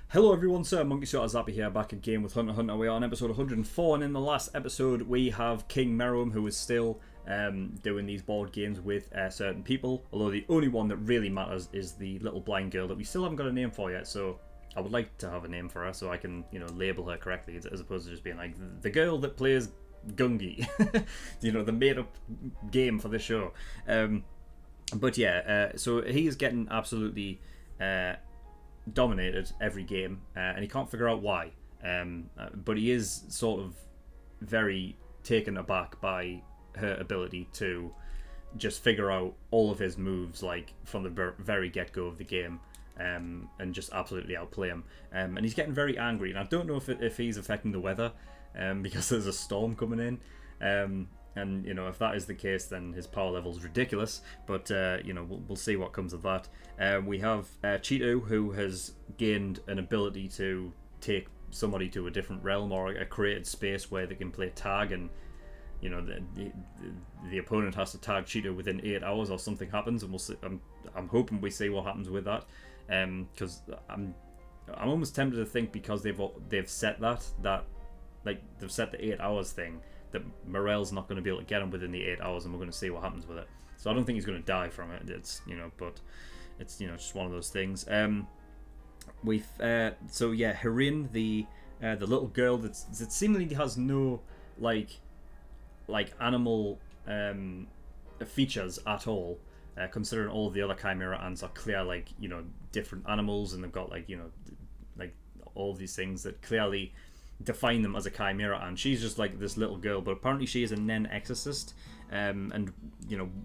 Hello everyone, SirMonkeySuit Zappy here, back again with Hunter x Hunter. We are on episode 104, and in the last episode we have King Meruem, who is still doing these board games with certain people, although the only one that really matters is the little blind girl that we still haven't got a name for yet, so I would like to have a name for her so I can, label her correctly, as opposed to just being like, the girl that plays Gungi. The made-up game for this show. But yeah, so he is getting absolutely dominated every game, and he can't figure out why. But he is sort of very taken aback by her ability to just figure out all of his moves, like from the very get-go of the game, and just absolutely outplay him. And he's getting very angry, and I don't know if he's affecting the weather, because there's a storm coming in. And if that is the case, then his power level is ridiculous. But we'll see what comes of that. We have Cheeto, who has gained an ability to take somebody to a different realm or a created space where they can play tag, and the opponent has to tag Cheeto within 8 hours or something happens, and we'll see. I'm hoping we see what happens with that, because I'm almost tempted to think, because they've set that like they've set the 8 hours thing, that Morel's not going to be able to get him within the 8 hours, and we're going to see what happens with it. So I don't think he's going to die from it. It's but it's just one of those things. We've Harin, the little girl that seemingly has no like animal features at all, considering all of the other Chimera ants are clear different animals, and they've got like all of these things that clearly define them as a chimera, and she's just like this little girl, but apparently she is a Nen exorcist, and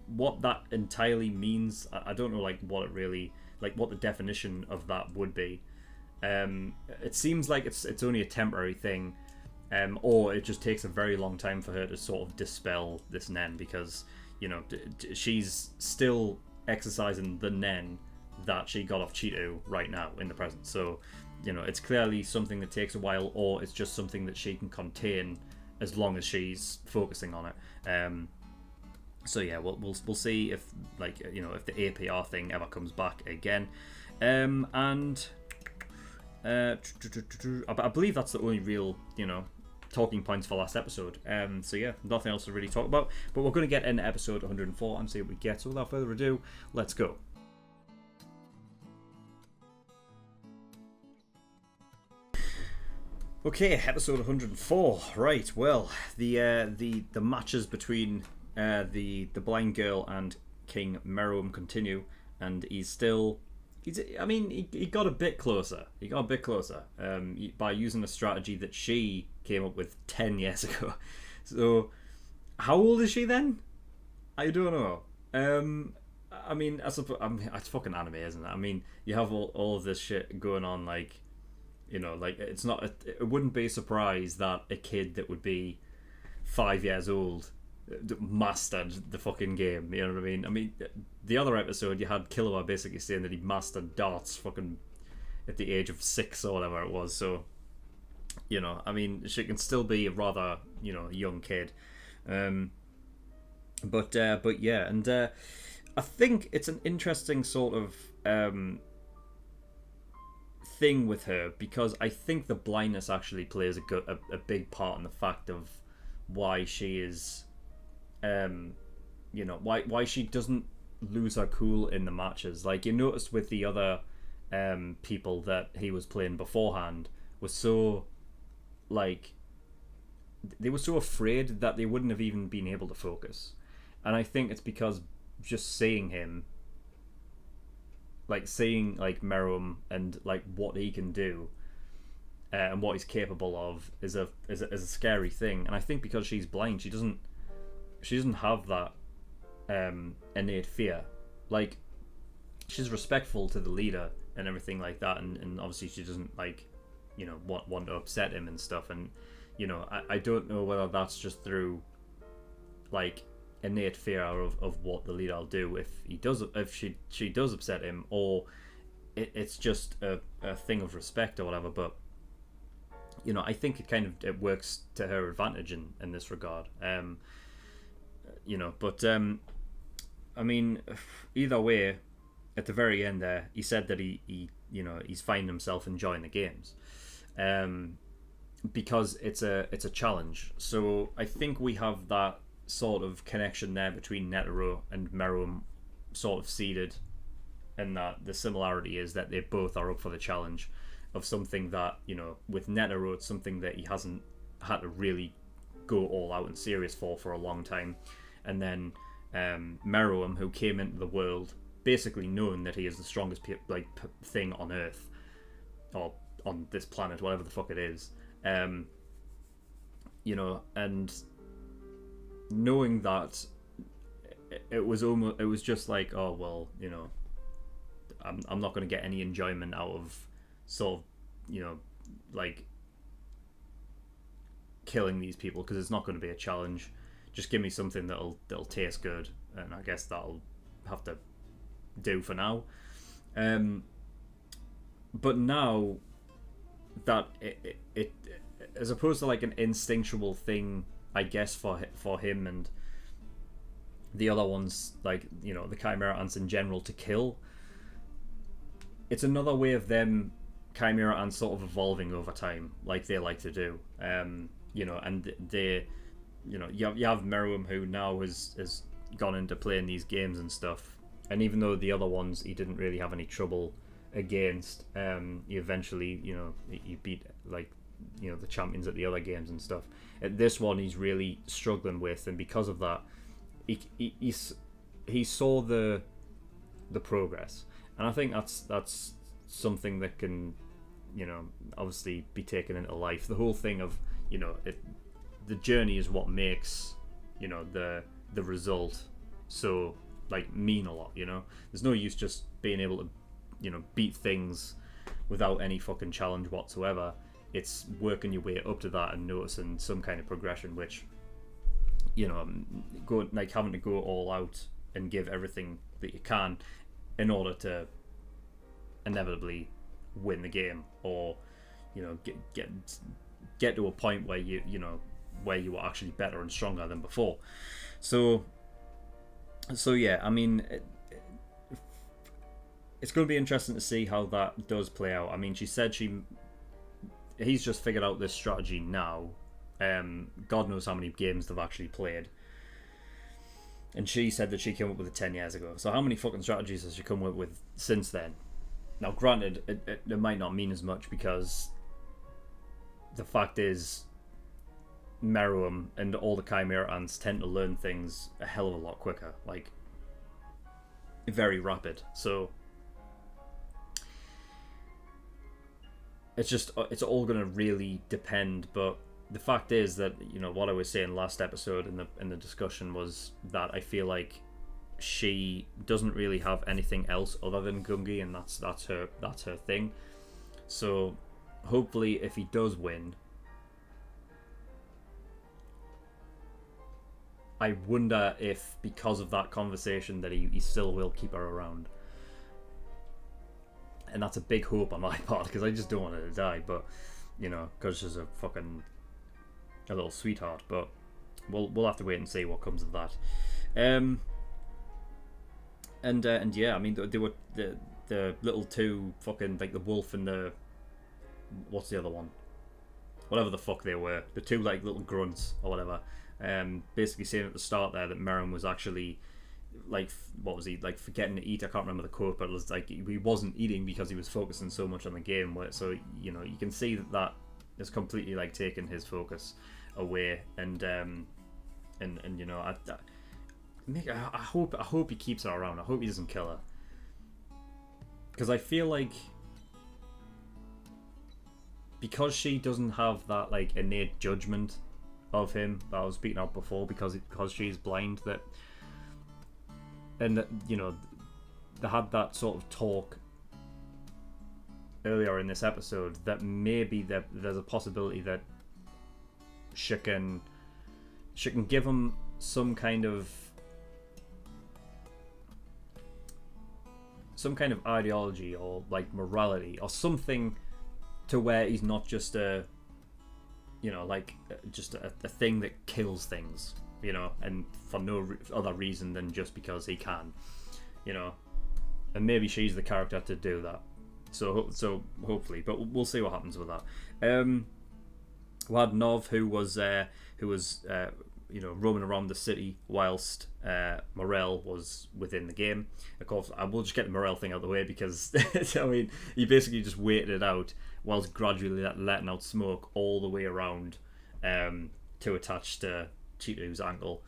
what that entirely means, I don't know what it really, what the definition of that would be. It seems like it's only a temporary thing, or it just takes a very long time for her to sort of dispel this Nen, because she's still exercising the Nen that she got off Cheeto right now in the present. So it's clearly something that takes a while, or it's just something that she can contain as long as she's focusing on it. So yeah, we'll see if if the APR thing ever comes back again. And I believe that's the only real talking points for last episode. So yeah, nothing else to really talk about. But we're going to get into episode 104 and see what we get. So without further ado, let's go. Okay, episode 104. Right, well, the matches between the blind girl and King Meruem continue, and he got a bit closer. He got a bit closer by using a strategy that she came up with 10 years ago. So, how old is she then? I don't know. I suppose it's fucking anime, isn't it? You have all of this shit going on, it's not. It wouldn't be a surprise that a kid that would be 5 years old mastered the fucking game. You know what I mean? The other episode you had Killua basically saying that he mastered darts fucking at the age of 6 or whatever it was. So, she can still be a rather young kid. But yeah, and I think it's an interesting sort of thing with her, because I think the blindness actually plays a big part in the fact of why she is why she doesn't lose her cool in the matches. Like, you noticed with the other people that he was playing beforehand was so they were so afraid that they wouldn't have even been able to focus. And I think it's because just seeing him, seeing Meruem and what he can do, and what he's capable of is a scary thing. And I think because she's blind, she doesn't have that innate fear. She's respectful to the leader and everything like that, and obviously she doesn't want to upset him and stuff. And I don't know whether that's just through innate fear of what the leader will do if she does upset him, or it's just a thing of respect or whatever. But I think it works to her advantage in this regard. But either way, at the very end there, he said that he's finding himself enjoying the games, because it's a challenge. So I think we have that sort of connection there between Netero and Meruem sort of seeded, and that the similarity is that they both are up for the challenge of something that, with Netero, it's something that he hasn't had to really go all out and serious for a long time. And then Meruem, who came into the world basically knowing that he is the strongest thing on Earth, or on this planet, whatever the fuck it is, and knowing that it was just like, oh well, I'm not going to get any enjoyment out of sort of like killing these people, because it's not going to be a challenge. Just give me something that'll taste good, and I guess that'll have to do for now. But now that it as opposed to like an instinctual thing, I guess, for him and the other ones, like the Chimera Ants in general, to kill, it's another way of them Chimera Ants sort of evolving over time, like they like to do. And they, you have Meruem, who now has gone into playing these games and stuff, and even though the other ones he didn't really have any trouble against, he eventually he beat the champions at the other games and stuff. At this one he's really struggling with, and because of that he saw the progress, and I think that's something that can obviously be taken into life. The whole thing of the journey is what makes the result so mean a lot. There's no use just being able to beat things without any fucking challenge whatsoever. It's working your way up to that and noticing some kind of progression, which having to go all out and give everything that you can in order to inevitably win the game, or get to a point where where you are actually better and stronger than before. So yeah, I mean, it's going to be interesting to see how that does play out. I mean, she said he's just figured out this strategy now. God knows how many games they've actually played. And she said that she came up with it 10 years ago. So how many fucking strategies has she come up with since then? Now, granted, it might not mean as much, because the fact is, Meruem and all the Chimera Ants tend to learn things a hell of a lot quicker. Very rapid. So it's all going to really depend. But the fact is that what I was saying last episode in the discussion was that I feel like she doesn't really have anything else other than Gungi, and that's her thing. So hopefully, if he does win, I wonder if because of that conversation that he still will keep her around. And that's a big hope on my part, because I just don't want her to die, but because she's a little sweetheart. But we'll have to wait and see what comes of that. And yeah, I mean, they were the little two fucking, the wolf and the, what's the other one? Whatever the fuck they were, the two little grunts or whatever. Basically saying at the start there that Meruem was actually what was he forgetting to eat? I can't remember the quote, but it was he wasn't eating because he was focusing so much on the game. So you can see that has completely taken his focus away, and I hope he keeps her around. I hope he doesn't kill her, because I feel like, because she doesn't have that innate judgment of him that I was speaking of before, because she's blind, that, and that they had that sort of talk earlier in this episode, that maybe there's a possibility that she can give him some kind of ideology, or morality, or something, to where he's not just just a thing that kills things, and for no other reason than just because he can, and maybe she's the character to do that. So hopefully, but we'll see what happens with that. We had Nov, who was roaming around the city whilst Morel was within the game. Of course, I will just get the Morel thing out of the way because I mean, he basically just waited it out whilst gradually letting out smoke all the way around to attach to Cheeto's ankle.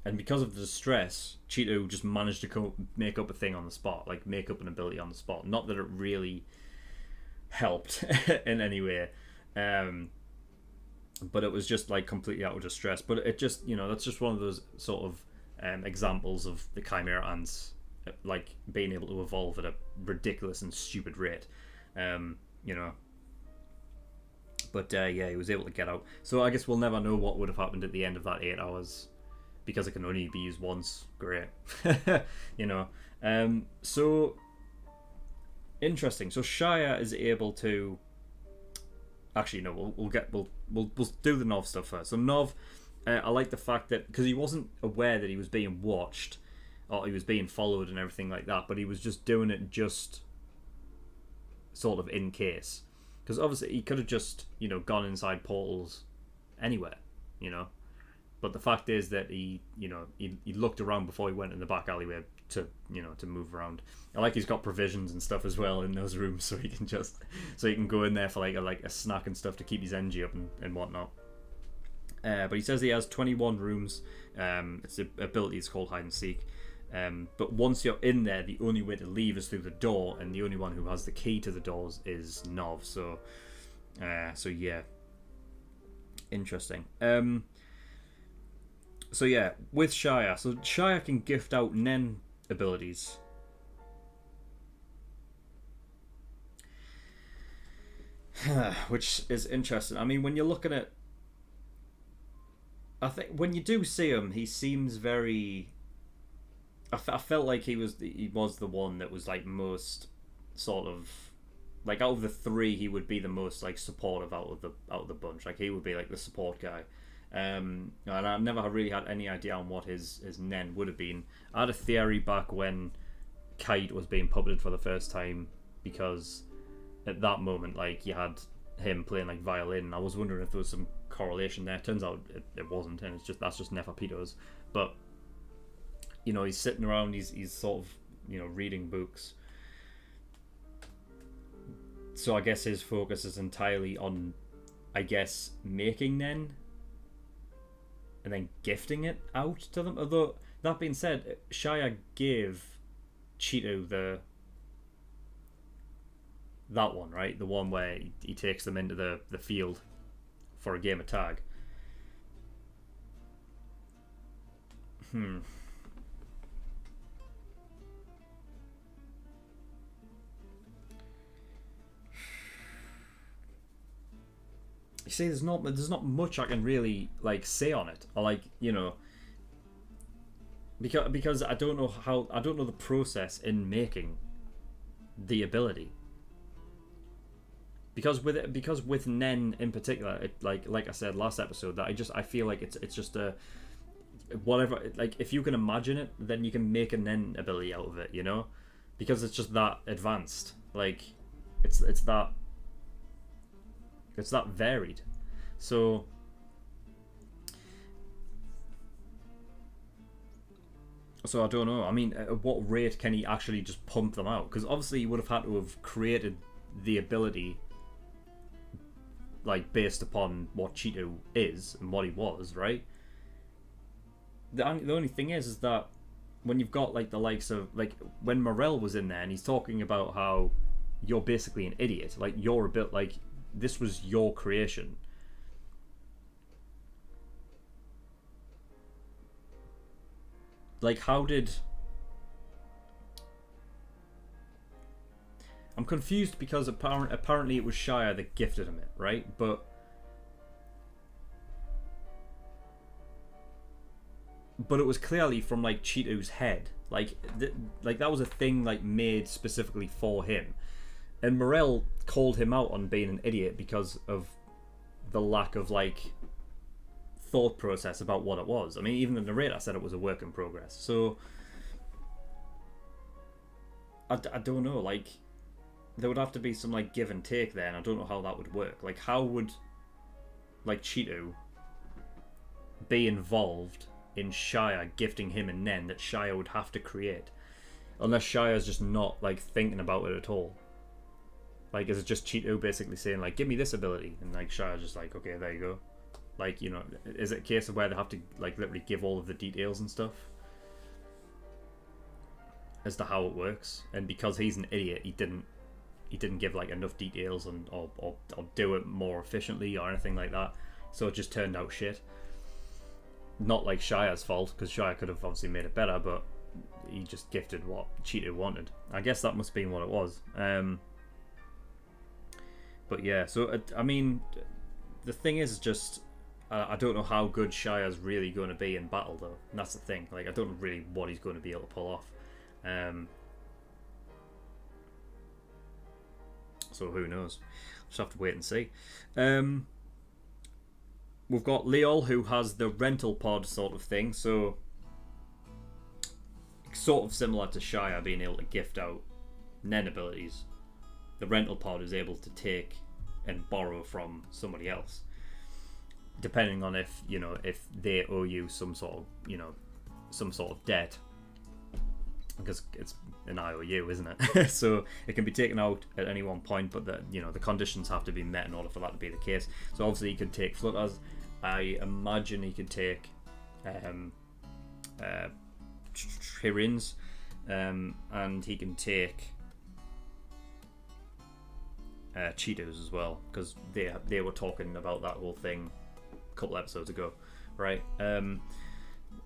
And because of the stress, Cheeto just managed to make up a thing on the spot, like make up an ability on the spot. Not that it really helped in any way, but it was just like completely out of distress. But it just, that's just one of those sort of examples of the Chimera ants like being able to evolve at a ridiculous and stupid rate, But he was able to get out. So I guess we'll never know what would have happened at the end of that 8 hours. Because it can only be used once. Great. So interesting. So Shia is able to actually no, we'll do the Nov stuff first. So Nov, I like the fact that because he wasn't aware that he was being watched or he was being followed and everything like that, but he was just doing it just sort of in case. Because obviously he could have just, gone inside portals anywhere, But the fact is that he looked around before he went in the back alleyway to move around. I like he's got provisions and stuff as well in those rooms, so he can go in there for like a snack and stuff to keep his energy up and whatnot. But he says he has 21 rooms. Its ability is called hide and seek. But once you're in there, the only way to leave is through the door, and the only one who has the key to the doors is Nov. So yeah, interesting. So yeah, with Shia. So Shia can gift out Nen abilities. Which is interesting. I mean, when you're looking at... I think when you do see him, he seems very... I felt like he was the one that was like most sort of... Like out of the three, he would be the most like supportive out of the bunch. Like he would be like the support guy. And I never really had any idea on what his Nen would have been. I had a theory back when Kite was being puppeted for the first time, because at that moment, like, you had him playing like violin, and I was wondering if there was some correlation there. Turns out it wasn't, and that's just Neferpitos. But he's sitting around, he's sort of reading books. So I guess his focus is entirely on, I guess, making Nen and then gifting it out to them. Although, that being said, Shia gave Cheeto that one, right? The one where he takes them into the field for a game of tag. You see, there's not much I can really like say on it, or like because I don't know the process in making the ability. Because with Nen in particular, it, like I said last episode, that I feel like it's just a whatever. Like, if you can imagine it, then you can make a Nen ability out of it, because it's just that advanced. Like, it's that varied. So I don't know. I mean, at what rate can he actually just pump them out? Because obviously he would have had to have created the ability like based upon what Cheeto is and what he was, right? The only thing is that when you've got like the likes of, like, when Morel was in there and he's talking about how you're basically an idiot, like you're a bit like, this was your creation. Like, how did... I'm confused because apparently it was Shia that gifted him it, right? But it was clearly from like Cheeto's head. Like that was a thing like made specifically for him. And Morel called him out on being an idiot because of the lack of like thought process about what it was. I mean, even the narrator said it was a work in progress. So I don't know. Like, there would have to be some like give and take there, and I don't know how that would work. Like, how would like Cheeto be involved in Shia gifting him a Nen that Shia would have to create, unless Shia's just not like thinking about it at all? Like, is it just Cheeto basically saying like, give me this ability, and like Shia's just like, okay, there you go. Like, you know, is it a case of where they have to like literally give all of the details and stuff as to how it works? And because he's an idiot, he didn't give like enough details and or do it more efficiently or anything like that, so it just turned out shit. Not like Shia's fault, because Shia could have obviously made it better, but he just gifted what Cheeto wanted. I guess that must have been what it was. But yeah, so I mean, the thing is just, I don't know how good Shia's really going to be in battle, though. And that's the thing. Like, I don't know really what he's going to be able to pull off. So who knows? Just have to wait and see. We've got Leol, who has the rental pod sort of thing. So, sort of similar to Shia being able to gift out Nen abilities. The rental pod is able to take and borrow from somebody else, depending on if, you know, if they owe you some sort of, you know, some sort of debt, because it's an IOU, isn't it? So it can be taken out at any one point, but the, you know, the conditions have to be met in order for that to be the case. So obviously he could take flutters. I imagine he could take Hirins, and he can take Cheetos as well, because they were talking about that whole thing a couple episodes ago, right?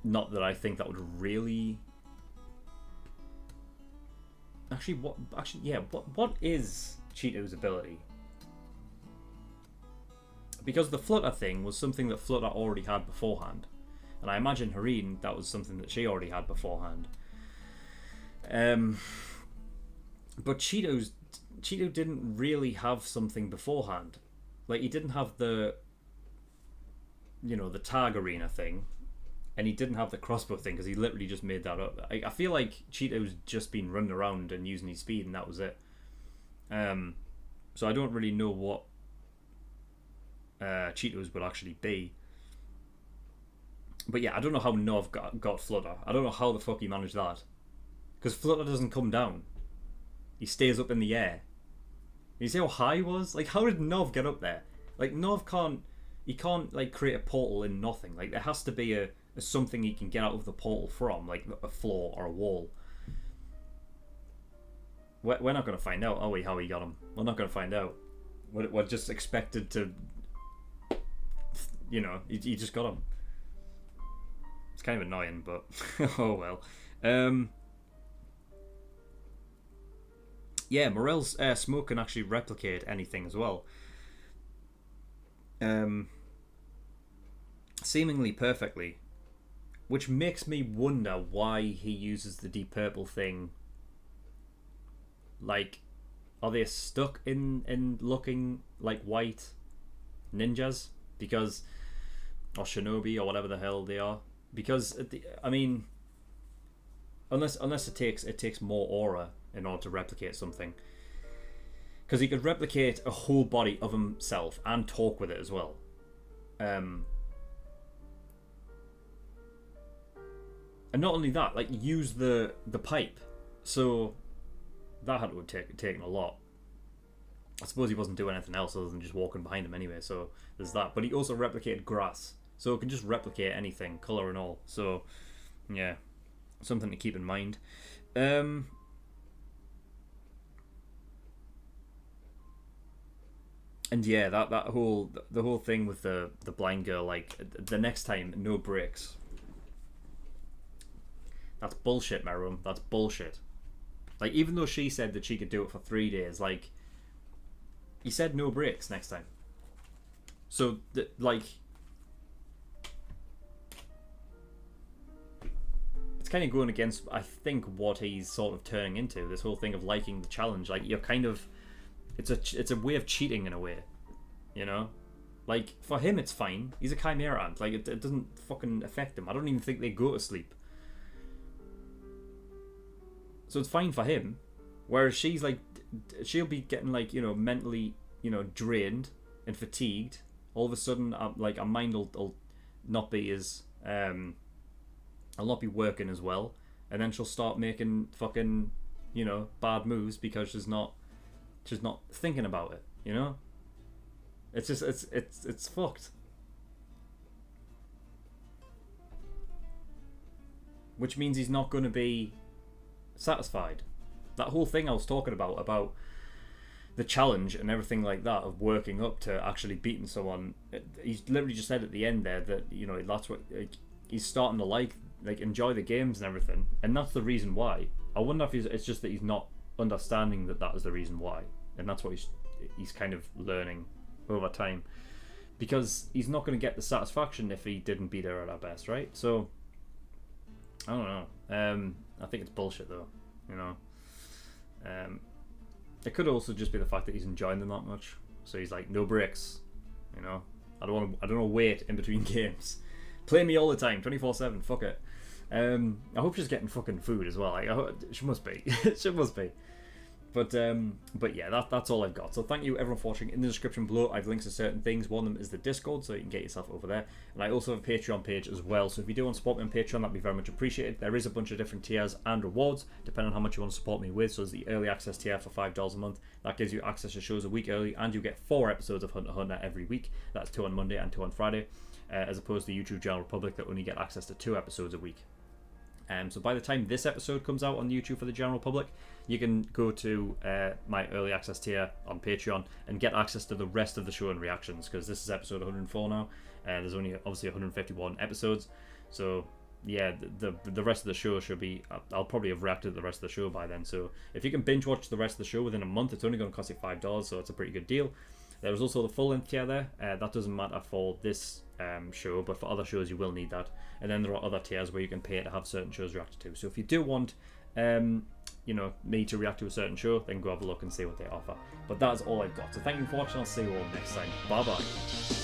Not that I think that would really what is Cheeto's ability? Because the flutter thing was something that Flutter already had beforehand, and I imagine Hareen, that was something that she already had beforehand. But Cheeto didn't really have something beforehand. Like, he didn't have the, you know, the tag arena thing, and he didn't have the crossbow thing, because he literally just made that up. I feel like Cheeto's just been running around and using his speed, and that was it. So I don't really know what Cheeto's would actually be. But yeah, I don't know how Nov got Flutter. I don't know how the fuck he managed that, because Flutter doesn't come down. He stays up in the air. You see how high he was? Like, how did Nov get up there? Like, Nov can't like create a portal in nothing. Like, there has to be a something he can get out of the portal from, like a floor or a wall. We're not going to find out, are we, how he got him? We're not going to find out. We're just expected to, you know, he just got him. It's kind of annoying, but oh well. Yeah, Morel's smoke can actually replicate anything as well. Seemingly perfectly. Which makes me wonder why he uses the deep purple thing. Like, are they stuck in looking like white ninjas? Because, or shinobi, or whatever the hell they are. Because, I mean, unless it takes more aura in order to replicate something. Because he could replicate a whole body of himself and talk with it as well. And not only that, like, use the pipe. So that had to have taken a lot. I suppose he wasn't doing anything else other than just walking behind him anyway, so there's that. But he also replicated grass, so it can just replicate anything, colour and all. So, yeah, something to keep in mind. And yeah, the whole thing with the blind girl, like, the next time, no breaks. That's bullshit, Merum. That's bullshit. Like, even though she said that she could do it for 3 days, like, he said no breaks next time. So, like, it's kind of going against, I think, what he's sort of turning into. This whole thing of liking the challenge. Like, you're kind of, it's a way of cheating in a way, you know? Like, for him, it's fine. He's a chimera ant. Like, it doesn't fucking affect him. I don't even think they go to sleep. So it's fine for him. Whereas she's like, she'll be getting like, you know, mentally, you know, drained and fatigued. All of a sudden, like, her mind will not be as I'll not be working as well, and then she'll start making fucking, you know, bad moves because she's not thinking about it. You know, it's just it's fucked. Which means he's not going to be satisfied. That whole thing I was talking about the challenge and everything like that of working up to actually beating someone. He's literally just said at the end there that, you know, that's what, like, he's starting to like enjoy the games and everything, and that's the reason why. I wonder if it's just that he's not understanding that is the reason why, and that's what he's kind of learning over time, because he's not going to get the satisfaction if he didn't beat her at her best, right? So I don't know. I think it's bullshit though, you know. It could also just be the fact that he's enjoying them that much, so he's like, no breaks, you know. I don't want to wait in between games. Play me all the time, 24/7. Fuck it. I hope she's getting fucking food as well. Like, she must be. She must be. But yeah, that's all I've got. So thank you everyone for watching. In the description below, I've links to certain things. One of them is the Discord, so you can get yourself over there. And I also have a Patreon page as well. So if you do want to support me on Patreon, that'd be very much appreciated. There is a bunch of different tiers and rewards, depending on how much you want to support me with. So there's the early access tier for $5 a month. That gives you access to shows a week early, and you get 4 episodes of Hunter x Hunter every week. That's 2 on Monday and 2 on Friday, as opposed to YouTube General Public that only get access to 2 episodes a week. So by the time this episode comes out on YouTube for the general public, you can go to my early access tier on Patreon and get access to the rest of the show and reactions, because this is episode 104 now. There's only obviously 151 episodes, so yeah, the rest of the show should be, I'll probably have reacted to the rest of the show by then. So if you can binge watch the rest of the show within a month, it's only going to cost you $5, so it's a pretty good deal. There's also the full length tier there. That doesn't matter for this show, but for other shows you will need that. And then there are other tiers where you can pay to have certain shows reacted to. So if you do want, you know, me to react to a certain show, then go have a look and see what they offer. But that's all I've got. So thank you for watching. I'll see you all next time. Bye bye.